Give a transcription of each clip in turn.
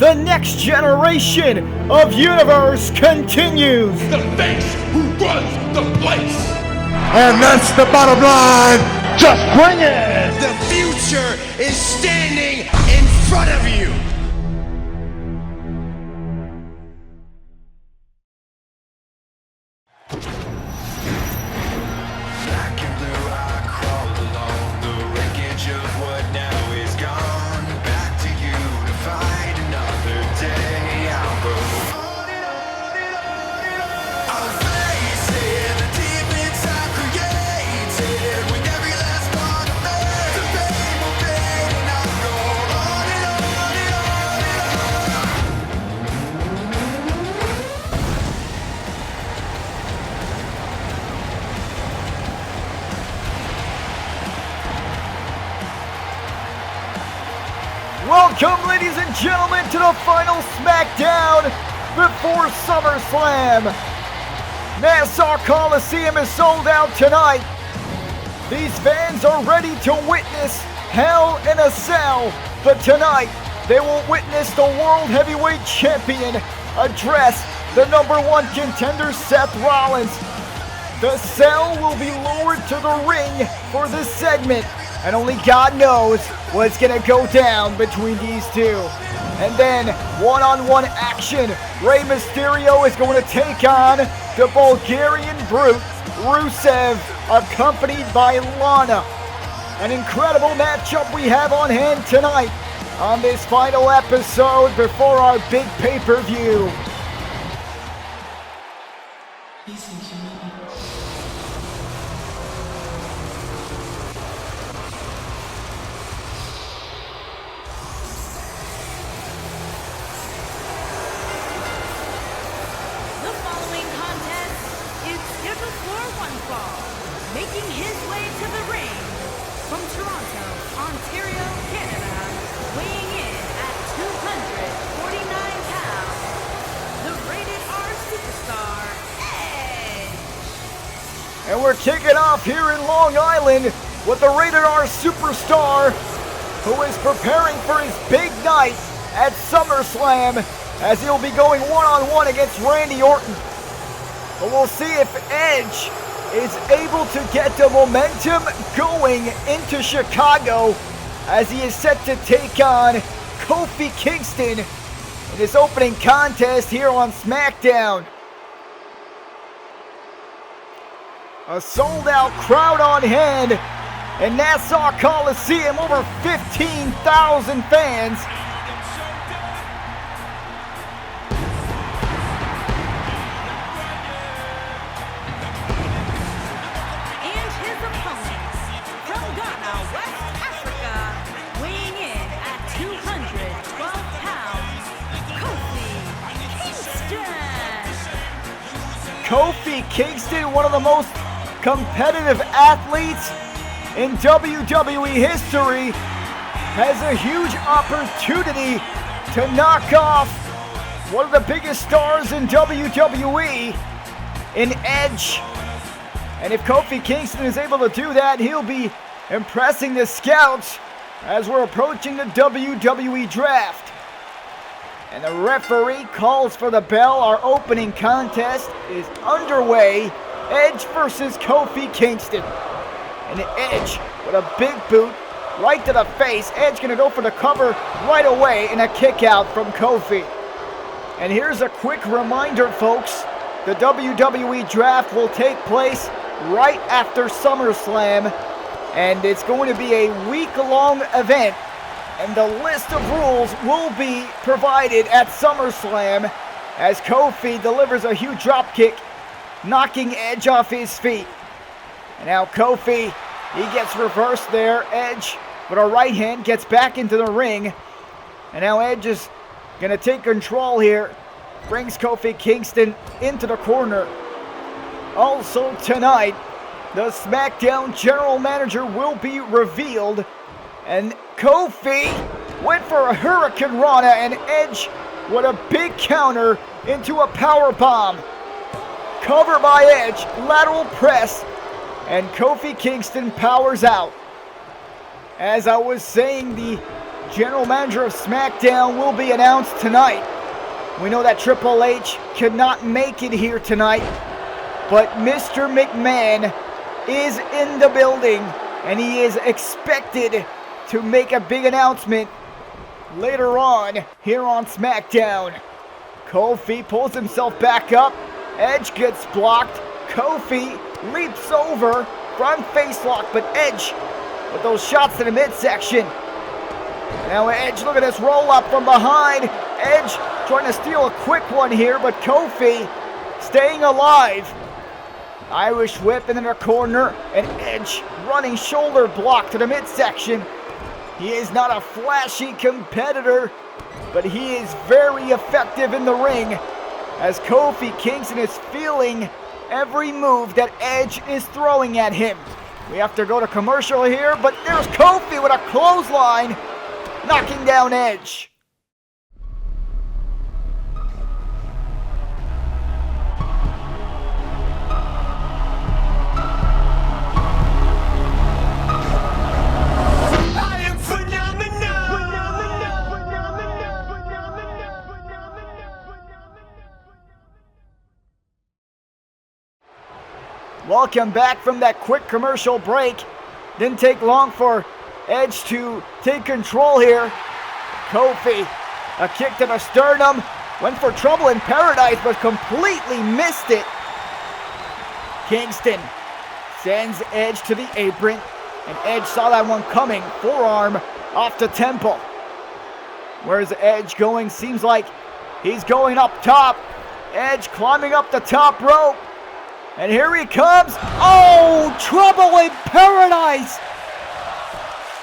the next generation of Universe continues. The face who runs the place. And that's the bottom line. Just bring it. The future is standing in front of you. Welcome, ladies and gentlemen, to the final SmackDown before Summerslam. Nassau Coliseum is sold out tonight. These fans are ready to witness Hell in a Cell, but tonight they will witness the World Heavyweight Champion address the #1 contender Seth Rollins. The cell will be lowered to the ring for this segment, and only God knows what's gonna go down between these two. And then, one-on-one action. Rey Mysterio is going to take on the Bulgarian Brute, Rusev, accompanied by Lana. An incredible matchup we have on hand tonight on this final episode before our big pay-per-view. Making his way to the ring from Toronto, Ontario, Canada, weighing in at 249 pounds, the Rated R Superstar, Edge. And we're kicking off here in Long Island with the Rated R Superstar, who is preparing for his big night at SummerSlam, as he'll be going one-on-one against Randy Orton. But we'll see if Edge is able to get the momentum going into Chicago, as he is set to take on Kofi Kingston in his opening contest here on SmackDown. A sold-out crowd on hand in Nassau Coliseum, over 15,000 fans. Kofi Kingston, one of the most competitive athletes in WWE history, has a huge opportunity to knock off one of the biggest stars in WWE in Edge. And if Kofi Kingston is able to do that, he'll be impressing the scouts as we're approaching the WWE Draft. And the referee calls for the bell. Our opening contest is underway. Edge versus Kofi Kingston. And Edge with a big boot right to the face. Edge gonna go for the cover right away, and a kick out from Kofi. And here's a quick reminder, folks. The WWE Draft will take place right after SummerSlam, and it's going to be a week-long event. And the list of rules will be provided at SummerSlam, as Kofi delivers a huge dropkick, knocking Edge off his feet. And now Kofi, he gets reversed there. Edge, with a right hand, gets back into the ring. And now Edge is going to take control here. Brings Kofi Kingston into the corner. Also tonight, the SmackDown General Manager will be revealed. And Kofi went for a Hurricane Rana, and Edge with a big counter into a power bomb. Cover by Edge, lateral press, and Kofi Kingston powers out. As I was saying, the general manager of SmackDown will be announced tonight. We know that Triple H could not make it here tonight, but Mr. McMahon is in the building, and he is expected to make a big announcement later on here on SmackDown. Kofi pulls himself back up. Edge gets blocked. Kofi leaps over. Front face lock, but Edge with those shots to the midsection. Now Edge, look at this roll up from behind. Edge trying to steal a quick one here, but Kofi staying alive. Irish whip in the corner, and Edge running shoulder block to the midsection. He is not a flashy competitor, but he is very effective in the ring, as Kofi Kingston is feeling every move that Edge is throwing at him. We have to go to commercial here, but there's Kofi with a clothesline, knocking down Edge. Welcome back from that quick commercial break. Didn't take long for Edge to take control here. Kofi, a kick to the sternum. Went for trouble in paradise, but completely missed it. Kingston sends Edge to the apron, and Edge saw that one coming. Forearm off the temple. Where's Edge going? Seems like he's going up top. Edge climbing up the top rope. And here he comes. Oh, trouble in paradise.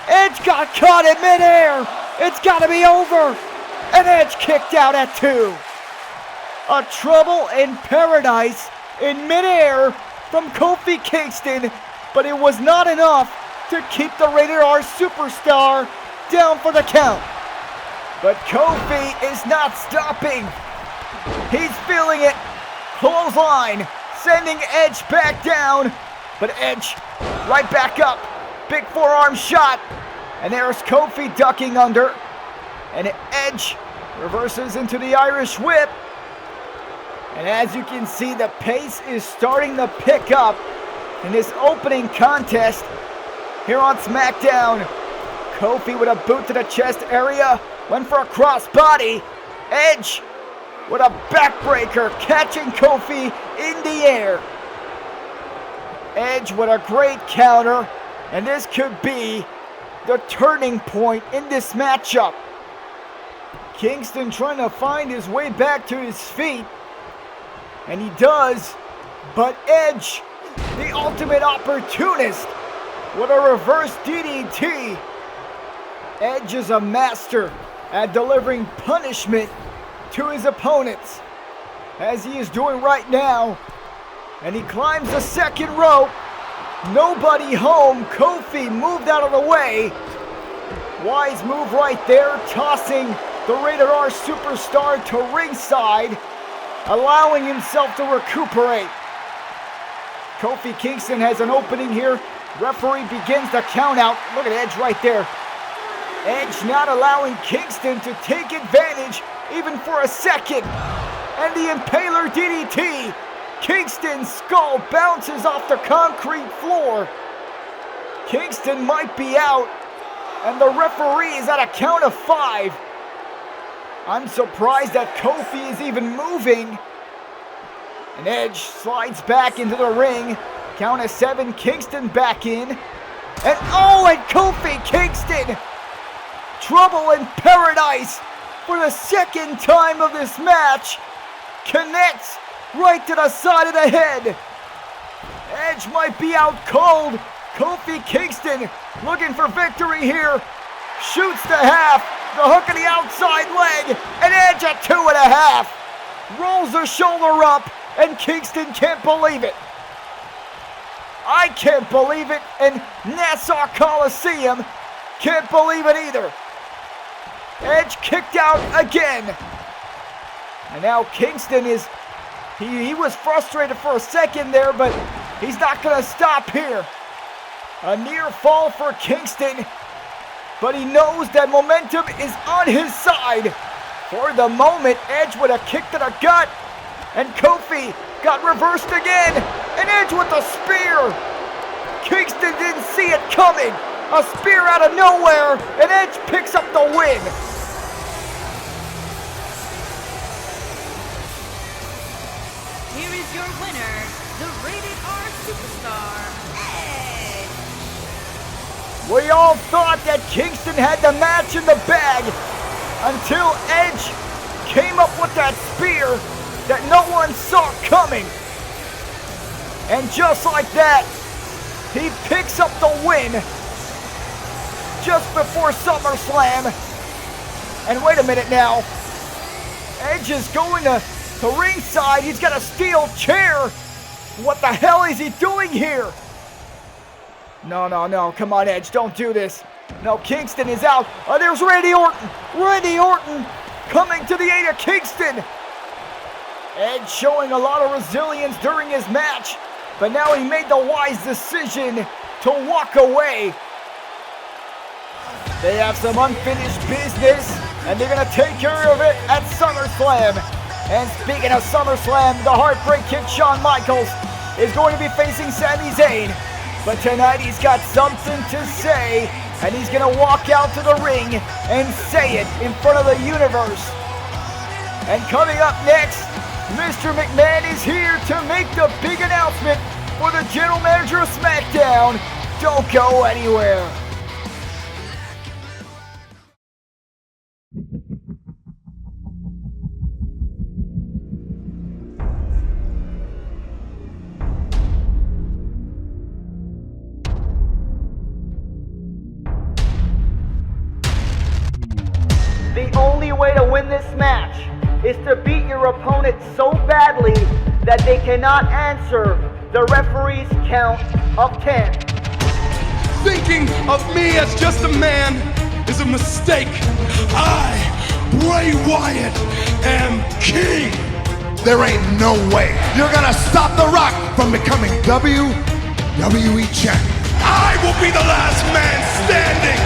Edge got caught in midair. It's got to be over. And Edge kicked out at 2. A trouble in paradise in midair from Kofi Kingston, but it was not enough to keep the Rated R superstar down for the count. But Kofi is not stopping. He's feeling it. Clothesline. Sending Edge back down, but Edge right back up. Big forearm shot, and there's Kofi ducking under, and Edge reverses into the Irish whip. And as you can see, the pace is starting to pick up in this opening contest here on SmackDown. Kofi with a boot to the chest area, went for a crossbody. Edge with a backbreaker, catching Kofi in the air. Edge with a great counter, and this could be the turning point in this matchup. Kingston trying to find his way back to his feet, and he does, but Edge, the ultimate opportunist, with a reverse DDT. Edge is a master at delivering punishment to his opponents, as he is doing right now, and he climbs the second rope. Nobody home. Kofi moved out of the way. Wise move right there, tossing the Rated R superstar to ringside, allowing himself to recuperate. Kofi Kingston has an opening here. Referee begins the count out. Look at Edge right there. Edge not allowing Kingston to take advantage even for a second. And the Impaler DDT. Kingston's skull bounces off the concrete floor. Kingston might be out, and the referee is at a count of 5. I'm surprised that Kofi is even moving. And Edge slides back into the ring. Count of 7, Kingston back in. And Kofi Kingston, trouble in paradise for the second time of this match, connects right to the side of the head. Edge might be out cold. Kofi Kingston looking for victory here. Shoots the half, the hook of the outside leg, and Edge at 2.5. Rolls the shoulder up, and Kingston can't believe it. I can't believe it, and Nassau Coliseum can't believe it either. Edge kicked out again. And now Kingston is, he was frustrated for a second there, but he's not going to stop here. A near fall for Kingston. but he knows that momentum is on his side. For the moment, Edge with a kick to the gut, and Kofi got reversed again, and Edge with a spear. Kingston didn't see it coming. A spear out of nowhere, and Edge picks up the win. Here is your winner, the Rated R Superstar, Edge. We all thought that Kingston had the match in the bag until Edge came up with that spear that no one saw coming. And just like that, he picks up the win just before SummerSlam. And wait a minute now. Edge is going to ringside. He's got a steel chair. What the hell is he doing here? No. Come on, Edge. Don't do this. No, Kingston is out. Oh, there's Randy Orton. Randy Orton coming to the aid of Kingston. Edge showing a lot of resilience during his match, but now he made the wise decision to walk away. They have some unfinished business, and they're going to take care of it at SummerSlam. And speaking of SummerSlam, the Heartbreak Kid Shawn Michaels is going to be facing Sami Zayn. But tonight he's got something to say, and he's going to walk out to the ring and say it in front of the universe. And coming up next, Mr. McMahon is here to make the big announcement for the General Manager of SmackDown. Don't go anywhere. The only way to win this match is to beat your opponent so badly that they cannot answer the referee's count of 10. Thinking of me as just a man is a mistake. I, Bray Wyatt, am king. There ain't no way you're gonna stop The Rock from becoming WWE champion. I will be the last man standing.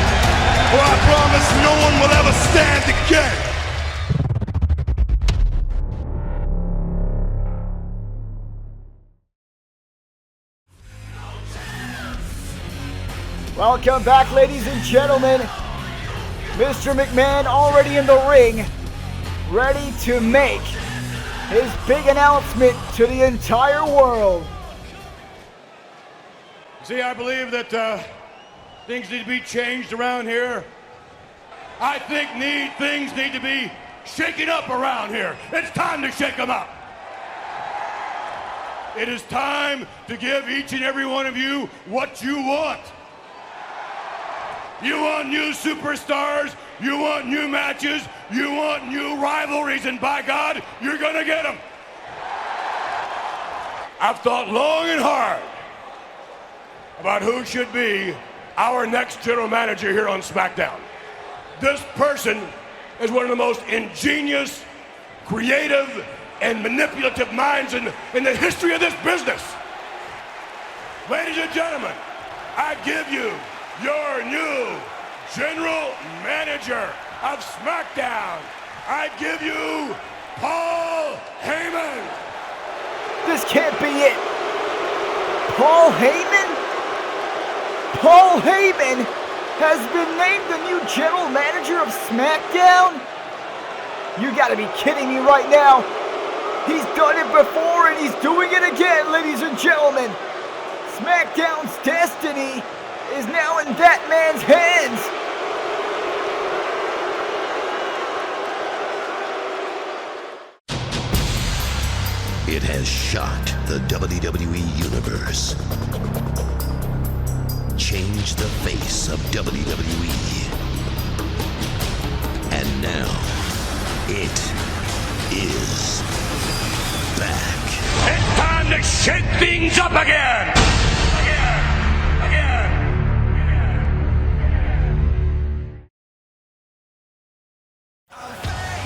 For I promise no one will ever stand again. Welcome back, ladies and gentlemen. Mr. McMahon already in the ring, ready to make his big announcement to the entire world. See, I believe that things need to be changed around here. I think things need to be shaken up around here. It's time to shake them up. It is time to give each and every one of you what you want. You want new superstars, you want new matches, you want new rivalries, and by God, you're gonna get them. I've thought long and hard about who should be our next general manager here on SmackDown. This person is one of the most ingenious, creative, and manipulative minds in the history of this business. Ladies and gentlemen, I give you your new general manager of SmackDown. I give you Paul Heyman. This can't be it. Paul Heyman? Paul Heyman has been named the new general manager of SmackDown? You gotta be kidding me right now. He's done it before and he's doing it again, ladies and gentlemen. SmackDown's destiny is now in that man's hands. It has shocked the WWE Universe. Changed the face of WWE. And now, it is back. It's time to shake things up again.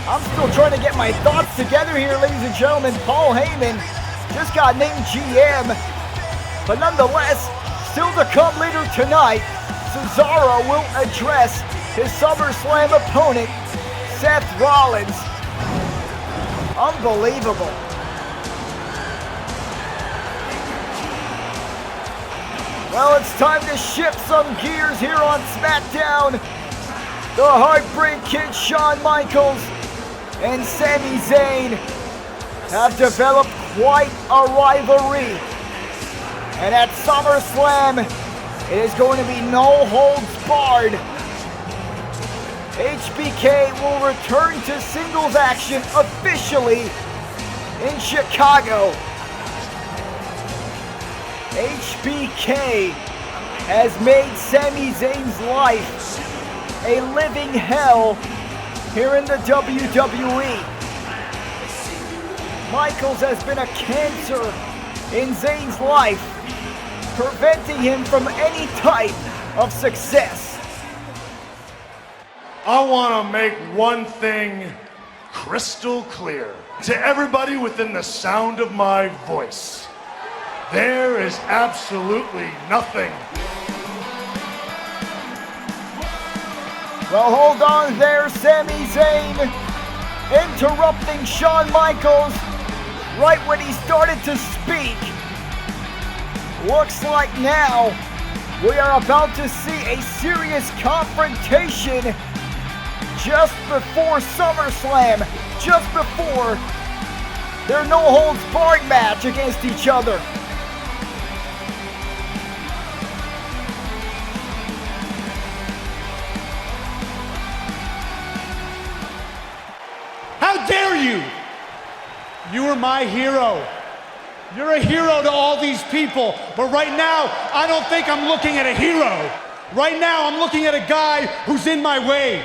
I'm still trying to get my thoughts together here, ladies and gentlemen. Paul Heyman just got named GM. But nonetheless, still to come later tonight, Cesaro will address his SummerSlam opponent, Seth Rollins. Unbelievable. Well, it's time to shift some gears here on SmackDown. The Heartbreak Kid Shawn Michaels and Sami Zayn have developed quite a rivalry. And at SummerSlam, it is going to be no holds barred. HBK will return to singles action officially in Chicago. HBK has made Sami Zayn's life a living hell here in the WWE. Michaels has been a cancer in Zayn's life, preventing him from any type of success. I want to make one thing crystal clear to everybody within the sound of my voice. There is absolutely nothing. Well, hold on there, Sami Zayn, interrupting Shawn Michaels right when he started to speak. Looks like now we are about to see a serious confrontation just before SummerSlam, just before their no-holds-barred match against each other. How dare you? You are my hero. You're a hero to all these people, but right now, I don't think I'm looking at a hero. Right now, I'm looking at a guy who's in my way.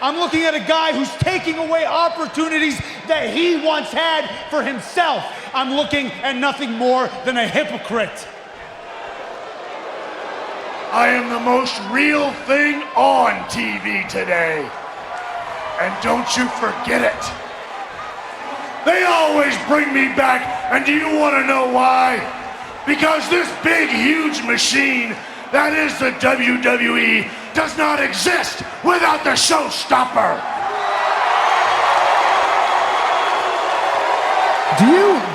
I'm looking at a guy who's taking away opportunities that he once had for himself. I'm looking at nothing more than a hypocrite. I am the most real thing on TV today. And don't you forget it. They always bring me back, and do you want to know why? Because this big, huge machine that is the WWE does not exist without the showstopper.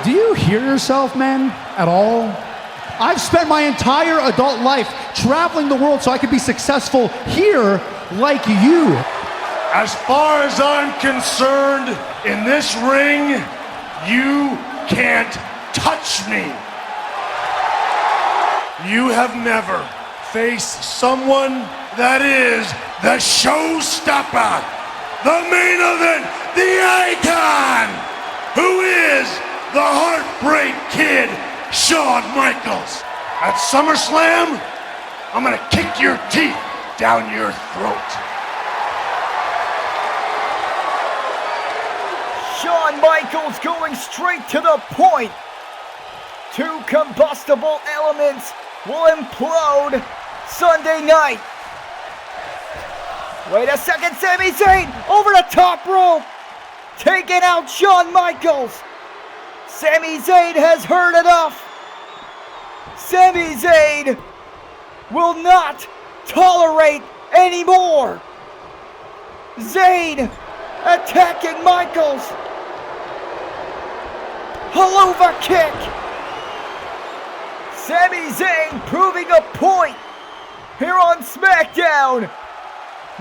Do you hear yourself, man, at all? I've spent my entire adult life traveling the world so I could be successful here like you. As far as I'm concerned, in this ring, you can't touch me. You have never faced someone that is the showstopper, the main event, the icon, who is the Heartbreak Kid, Shawn Michaels. At SummerSlam, I'm gonna kick your teeth down your throat. Shawn Michaels going straight to the point. Two combustible elements will implode Sunday night. Wait a second, Sami Zayn over the top rope, taking out Shawn Michaels. Sami Zayn has heard enough. Sami Zayn will not tolerate anymore. Zayn attacking Michaels. Helluva kick. Sami Zayn proving a point here on SmackDown,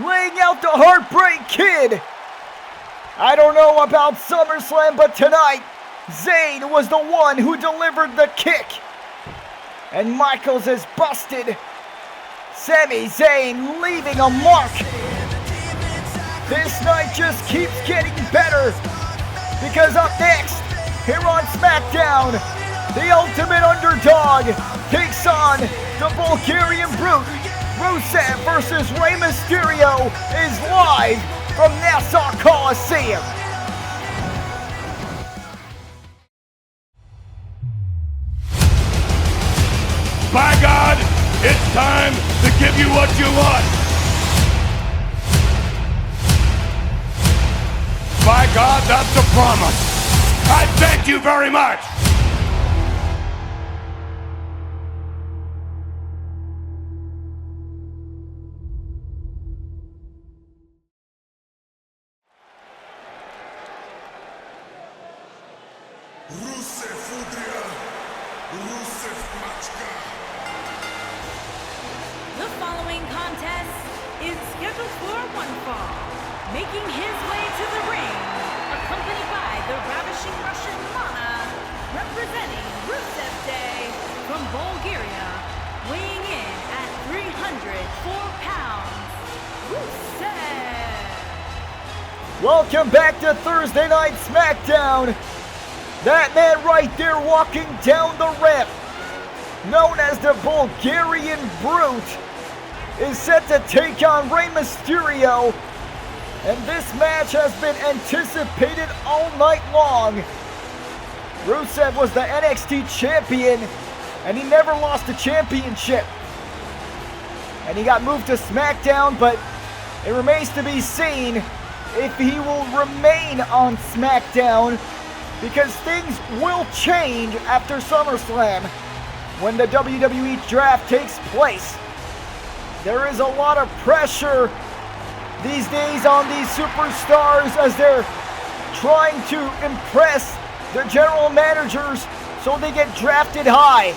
laying out the Heartbreak Kid. I don't know about SummerSlam, but tonight, Zayn was the one who delivered the kick. And Michaels is busted. Sami Zayn leaving a mark. This night just keeps getting better, because up next, here on SmackDown, the Ultimate Underdog takes on the Bulgarian Brute. Rusev versus Rey Mysterio is live from Nassau Coliseum. By God, it's time to give you what you want. By God, that's a promise. I thank you very much. The following contest is scheduled for one fall. Making his way to the ring, accompanied by the ravishing Russian Lana, representing Rusev Day from Bulgaria, weighing in at 304 pounds, Rusev. Welcome back to Thursday Night SmackDown. That man right there walking down the ramp, known as the Bulgarian Brute, is set to take on Rey Mysterio. And this match has been anticipated all night long. Rusev was the NXT champion, and he never lost a championship. And he got moved to SmackDown, but it remains to be seen if he will remain on SmackDown, because things will change after Summerslam when the WWE draft takes place. There is a lot of pressure these days on these superstars as they're trying to impress their general managers so they get drafted high.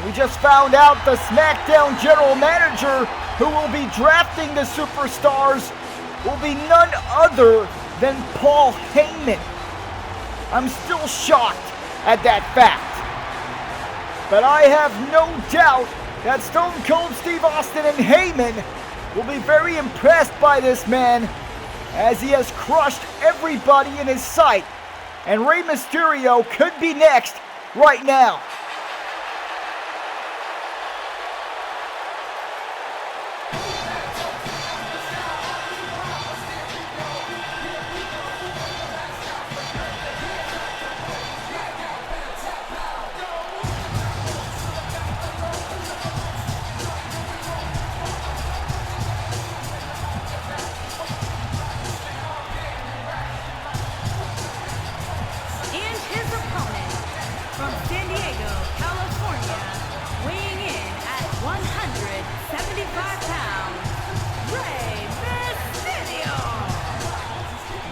We just found out the SmackDown general manager who will be drafting the superstars will be none other than Paul Heyman. I'm still shocked at that fact. But I have no doubt that Stone Cold Steve Austin and Heyman will be very impressed by this man, as he has crushed everybody in his sight. And Rey Mysterio could be next right now.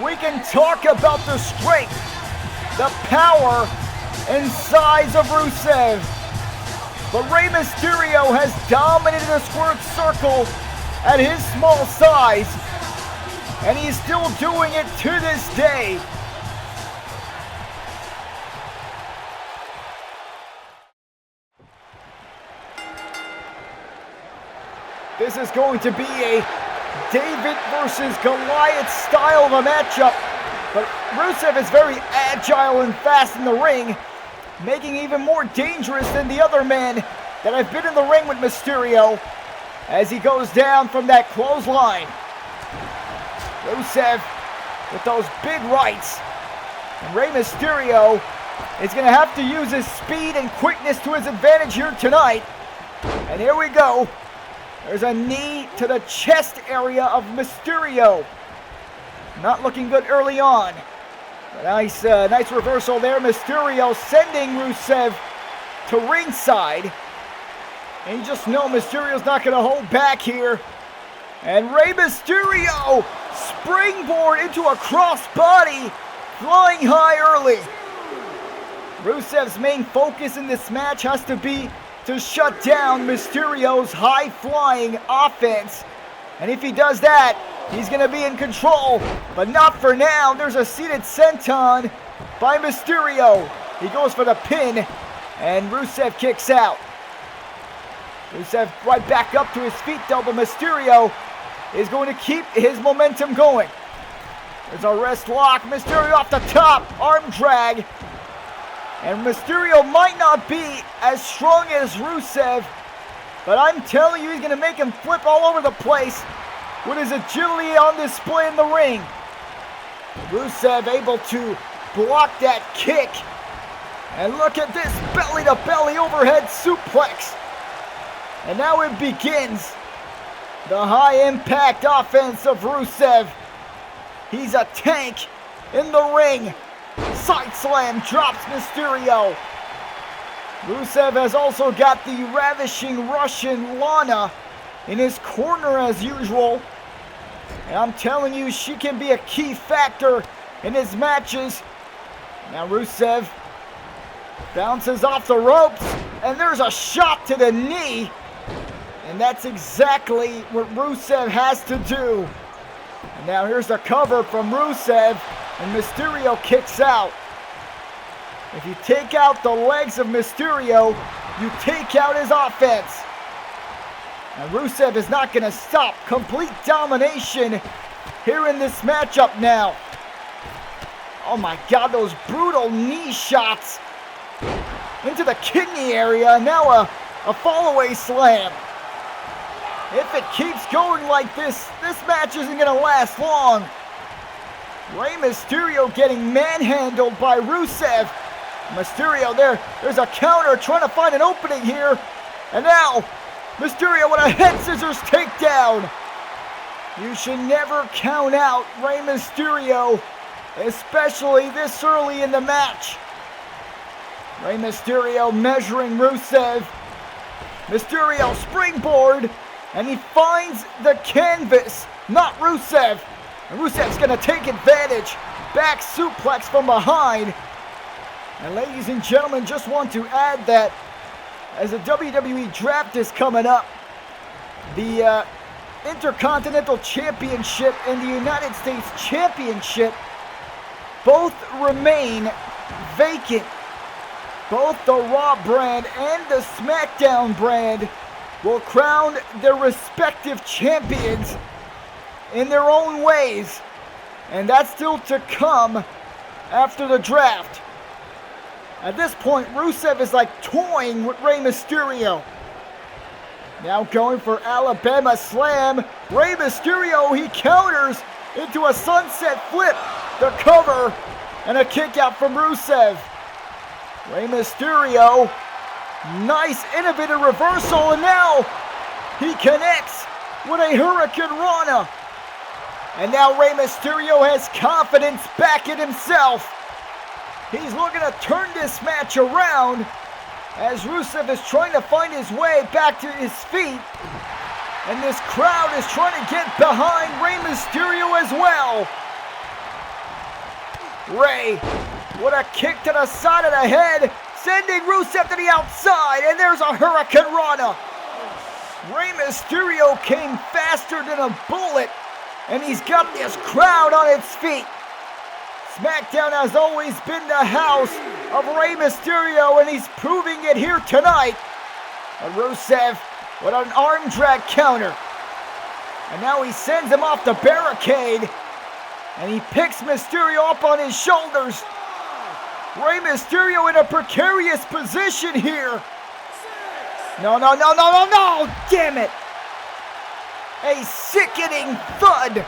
We can talk about the strength, the power, and size of Rusev. But Rey Mysterio has dominated the squared circle at his small size, and he's still doing it to this day. This is going to be a David versus Goliath style of a matchup, but Rusev is very agile and fast in the ring, making it even more dangerous than the other men that have been in the ring with Mysterio as he goes down from that clothesline. Rusev with those big rights, and Rey Mysterio is going to have to use his speed and quickness to his advantage here tonight. And here we go. There's a knee to the chest area of Mysterio. Not looking good early on. Nice reversal there. Mysterio sending Rusev to ringside. And you just know Mysterio's not going to hold back here. And Rey Mysterio springboard into a crossbody, flying high early. Rusev's main focus in this match has to be to shut down Mysterio's high-flying offense. And if he does that, he's going to be in control. But not for now. There's a seated senton by Mysterio. He goes for the pin, and Rusev kicks out. Rusev right back up to his feet, though, but Mysterio is going to keep his momentum going. There's a wrist lock. Mysterio off the top. Arm drag. And Mysterio might not be as strong as Rusev, but I'm telling you, he's going to make him flip all over the place with his agility on display in the ring. Rusev able to block that kick. And look at this belly-to-belly overhead suplex. And now it begins. The high-impact offense of Rusev. He's a tank in the ring. Side slam drops Mysterio. Rusev has also got the ravishing Russian Lana in his corner as usual. And I'm telling you, she can be a key factor in his matches. Now Rusev Bounces off the ropes, and there's a shot to the knee. And that's exactly what Rusev has to do. And now here's a cover from Rusev, and Mysterio kicks out. If you take out the legs of Mysterio, you take out his offense. And Rusev is not going to stop. Complete domination here in this matchup now. Oh my God, those brutal knee shots into the kidney area. Now a fall-away slam. If it keeps going like this, this match isn't going to last long. Rey Mysterio getting manhandled by Rusev. Mysterio there's a counter trying to find an opening here. And now, Mysterio with a head scissors takedown. You should never count out Rey Mysterio, especially this early in the match. Rey Mysterio measuring Rusev. Mysterio springboard, and he finds the canvas, not Rusev. And Rusev's going to take advantage. Back suplex from behind. And ladies and gentlemen, just want to add that as the WWE Draft is coming up, the Intercontinental Championship and the United States Championship both remain vacant. Both the Raw brand and the SmackDown brand will crown their respective champions in their own ways. And that's still to come after the draft. At this point, Rusev is like toying with Rey Mysterio. Now going for Alabama Slam. Rey Mysterio, he counters into a sunset flip. The cover and a kick out from Rusev. Rey Mysterio, nice innovative reversal, and now he connects with a Hurricane Rana. And now Rey Mysterio has confidence back in himself. He's looking to turn this match around as Rusev is trying to find his way back to his feet. And this crowd is trying to get behind Rey Mysterio as well. Rey, with a kick to the side of the head, sending Rusev to the outside, and there's a Hurricane Rana. Rey Mysterio came faster than a bullet, and he's got this crowd on its feet. SmackDown has always been the house of Rey Mysterio, and he's proving it here tonight. And Rusev with an arm drag counter. And now he sends him off the barricade, and he picks Mysterio up on his shoulders. Rey Mysterio in a precarious position here. No, damn it. A sickening thud.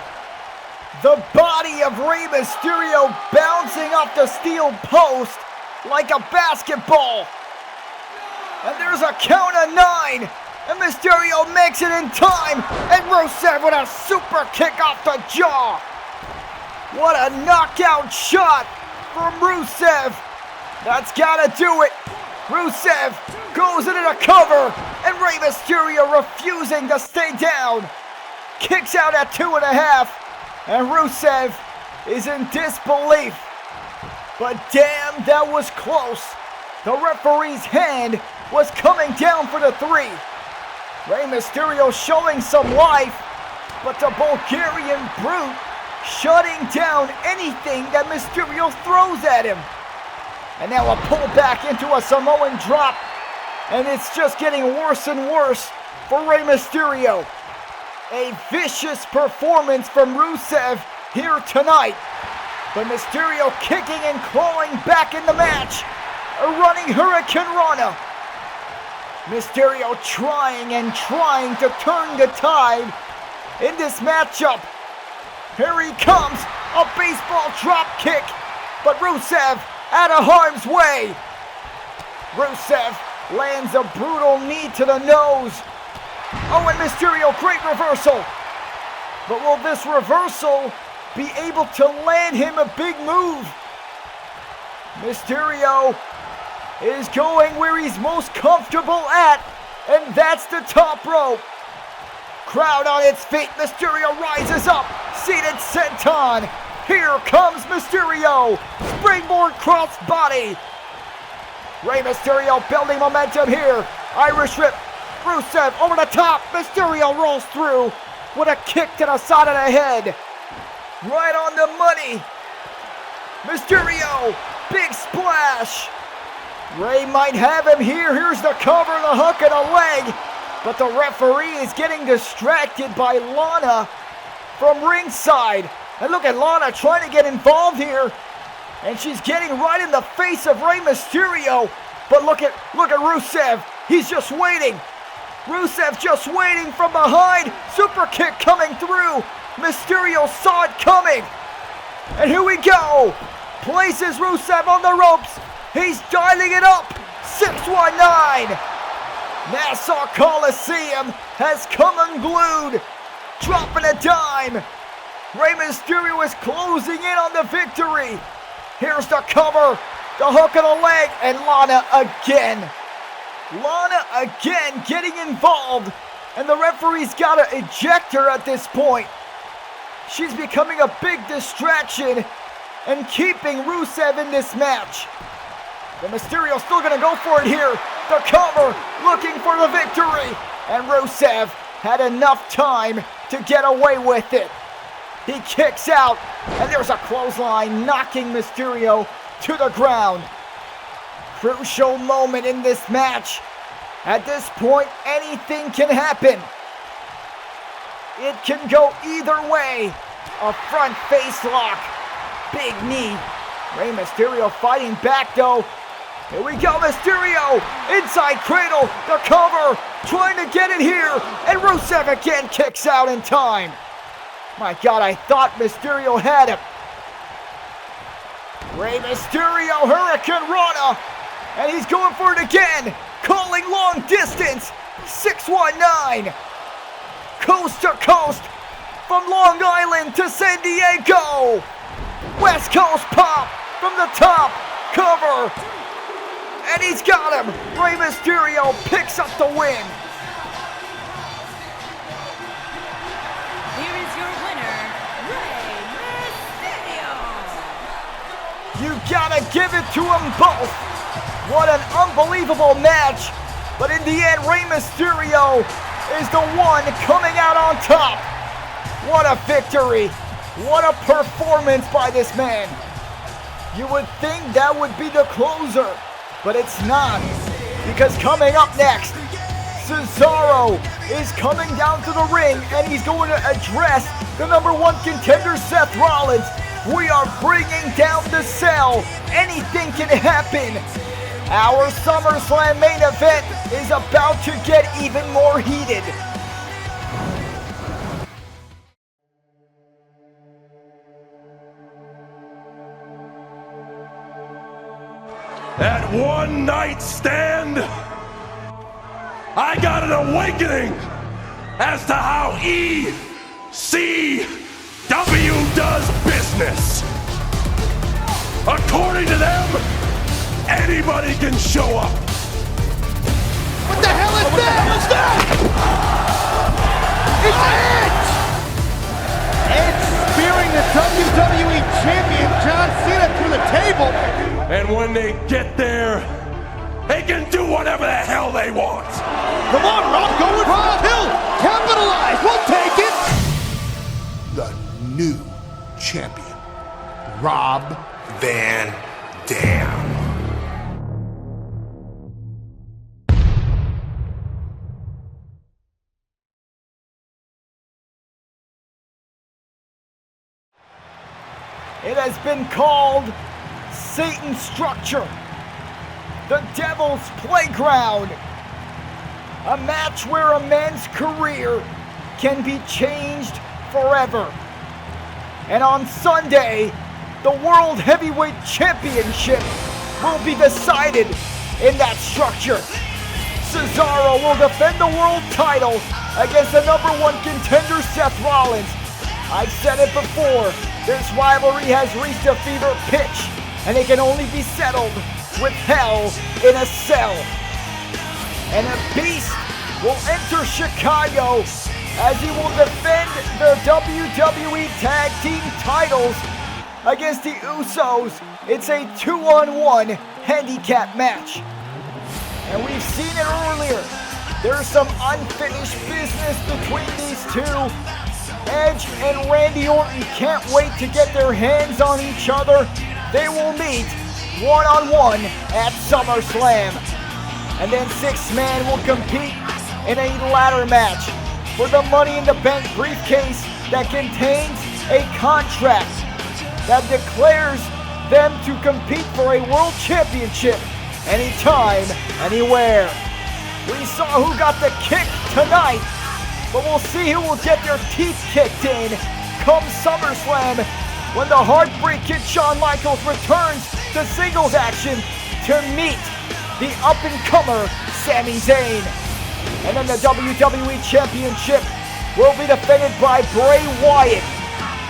The body of Rey Mysterio bouncing off the steel post like a basketball. And there's a count of 9. And Mysterio makes it in time. And Rusev with a super kick off the jaw. What a knockout shot from Rusev. That's gotta do it. Rusev goes into the cover. And Rey Mysterio refusing to stay down. Kicks out at 2.5. And Rusev is in disbelief. But damn, that was close. The referee's hand was coming down for the 3. Rey Mysterio showing some life, but the Bulgarian Brute shutting down anything that Mysterio throws at him. And now a pull back into a Samoan drop. And it's just getting worse and worse for Rey Mysterio. A vicious performance from Rusev here tonight. But Mysterio kicking and clawing back in the match. A running Hurricane Rana. Mysterio trying to turn the tide in this matchup. Here he comes. A baseball drop kick. But Rusev out of harm's way. Rusev lands a brutal knee to the nose. Oh, and Mysterio, great reversal. But will this reversal be able to land him a big move? Mysterio is going where he's most comfortable at, and that's the top rope. Crowd on its feet. Mysterio rises up, seated senton. Here comes Mysterio. Springboard crossbody. Rey Mysterio building momentum here. Irish whip. Rusev over the top. Mysterio rolls through with a kick to the side of the head. Right on the money. Mysterio, big splash. Rey might have him here. Here's the cover, the hook, and a leg. But the referee is getting distracted by Lana from ringside. And look at Lana trying to get involved here. And she's getting right in the face of Rey Mysterio. But look at Rusev. He's just waiting. Rusev just waiting from behind. Super kick coming through. Mysterio saw it coming. And here we go. Places Rusev on the ropes. He's dialing it up. 619. Nassau Coliseum has come unglued. Dropping a dime. Rey Mysterio is closing in on the victory. Here's the cover. The hook and a leg. And Lana again. Lana again getting involved. And the referee's got to eject her at this point. She's becoming a big distraction and keeping Rusev in this match. The Mysterio's still going to go for it here. The cover, looking for the victory. And Rusev had enough time to get away with it. He kicks out, and there's a clothesline knocking Mysterio to the ground. Crucial moment in this match. At this point, anything can happen. It can go either way. A front face lock. Big knee. Rey Mysterio fighting back though. Here we go, Mysterio. Inside cradle. The cover. Trying to get it here. And Rusev again kicks out in time. My God, I thought Mysterio had him. Rey Mysterio, Hurricane Rana. And he's going for it again. Calling long distance. 619. Coast to coast. From Long Island to San Diego. West Coast pop from the top. Cover. And he's got him. Rey Mysterio picks up the win. Here is your winner, Rey Mysterio. You gotta give it to them both. What an unbelievable match. But in the end, Rey Mysterio is the one coming out on top. What a victory. What a performance by this man. You would think that would be the closer, but it's not. Because coming up next, Cesaro is coming down to the ring and he's going to address the #1 contender, Seth Rollins. We are bringing down the cell. Anything can happen. Our SummerSlam main event is about to get even more heated. At one night stand, I got an awakening as to how ECW does business. According to them, anybody can show up. What the hell is that? It's spearing the WWE Champion John Cena through the table. And when they get there, they can do whatever the hell they want. Come on, Rob, go with Hill. Capitalize. We'll take it. The new champion, Rob Van Dam. It has been called Satan's Structure, the Devil's Playground, a match where a man's career can be changed forever. And on Sunday, the World Heavyweight Championship will be decided in that structure. Cesaro will defend the world title against the #1 contender, Seth Rollins. I've said it before, this rivalry has reached a fever pitch, and it can only be settled with hell in a cell. And a beast will enter Chicago as he will defend the WWE Tag Team titles against the Usos. It's a 2-on-1 handicap match. And we've seen it earlier. There's some unfinished business between these two. Edge and Randy Orton can't wait to get their hands on each other. They will meet one-on-one at SummerSlam. And then 6-man will compete in a ladder match for the Money in the Bank briefcase that contains a contract that declares them to compete for a world championship anytime, anywhere. We saw who got the kick tonight, but we'll see who will get their teeth kicked in come SummerSlam when the Heartbreak Kid Shawn Michaels returns to singles action to meet the up-and-comer Sami Zayn. And then the WWE Championship will be defended by Bray Wyatt.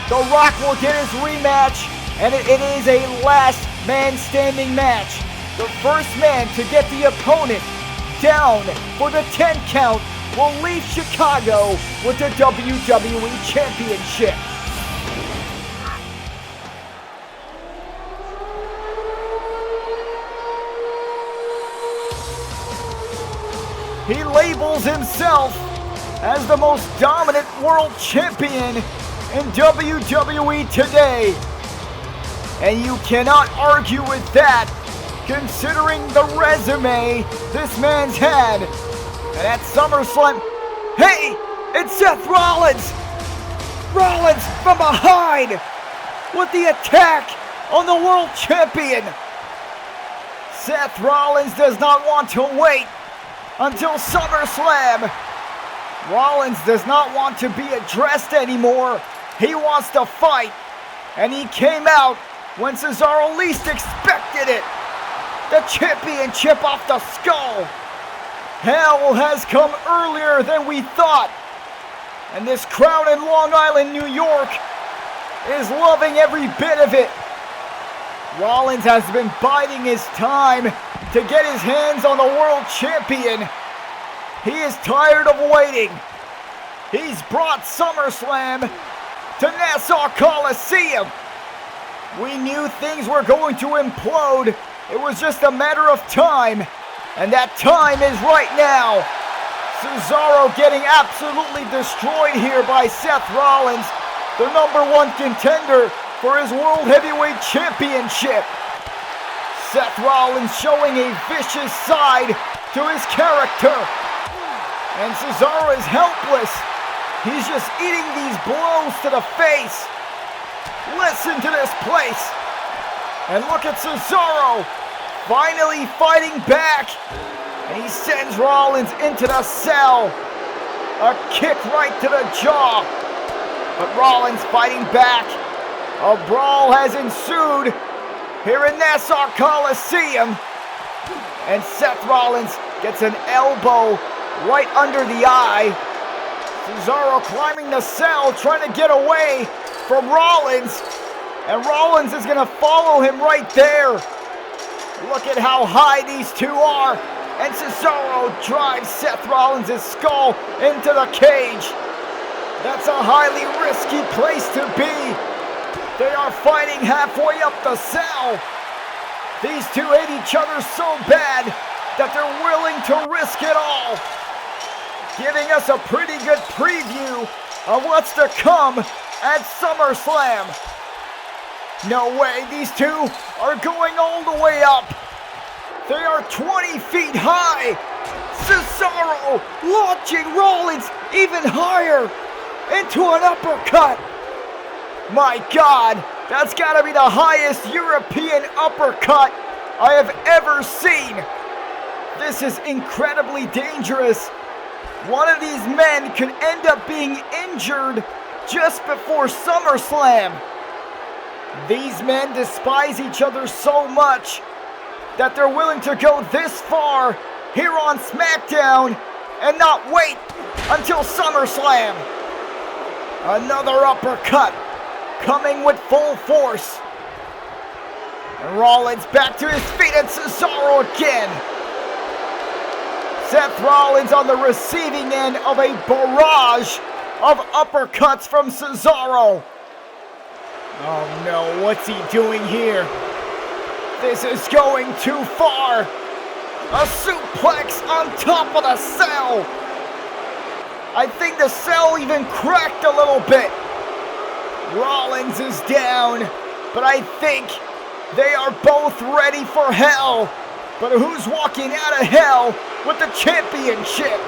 The Rock will get his rematch, and it is a last man standing match. The first man to get the opponent down for the 10 count will leave Chicago with the WWE Championship. He labels himself as the most dominant world champion in WWE today. And you cannot argue with that, considering the resume this man's had. And at SummerSlam, hey, it's Seth Rollins! Rollins from behind with the attack on the world champion. Seth Rollins does not want to wait until SummerSlam. Rollins does not want to be addressed anymore. He wants to fight. And he came out when Cesaro least expected it. The championship off the skull. Hell has come earlier than we thought. And this crowd in Long Island, New York is loving every bit of it. Rollins has been biding his time to get his hands on the world champion. He is tired of waiting. He's brought SummerSlam to Nassau Coliseum. We knew things were going to implode. It was just a matter of time. And that time is right now. Cesaro getting absolutely destroyed here by Seth Rollins, the #1 contender for his World Heavyweight Championship. Seth Rollins showing a vicious side to his character. And Cesaro is helpless. He's just eating these blows to the face. Listen to this place. And look at Cesaro finally fighting back. And he sends Rollins into the cell. A kick right to the jaw. But Rollins fighting back. A brawl has ensued here in Nassau Coliseum. And Seth Rollins gets an elbow right under the eye. Cesaro climbing the cell, trying to get away from Rollins. And Rollins is going to follow him right there. Look at how high these two are. And Cesaro drives Seth Rollins' skull into the cage. That's a highly risky place to be. They are fighting halfway up the cell. These two hate each other so bad that they're willing to risk it all. Giving us a pretty good preview of what's to come at SummerSlam. No way, these two are going all the way up. They are 20 feet high. Cesaro launching Rollins even higher into an uppercut. My God, that's got to be the highest European uppercut I have ever seen. This is incredibly dangerous. One of these men could end up being injured just before SummerSlam. These men despise each other so much that they're willing to go this far here on SmackDown and not wait until SummerSlam. Another uppercut coming with full force. And Rollins back to his feet and Cesaro again. Seth Rollins on the receiving end of a barrage of uppercuts from Cesaro. Oh no, what's he doing here? This is going too far. A suplex on top of the cell. I think the cell even cracked a little bit. Rollins is down, but I think they are both ready for hell. But who's walking out of hell with the championship?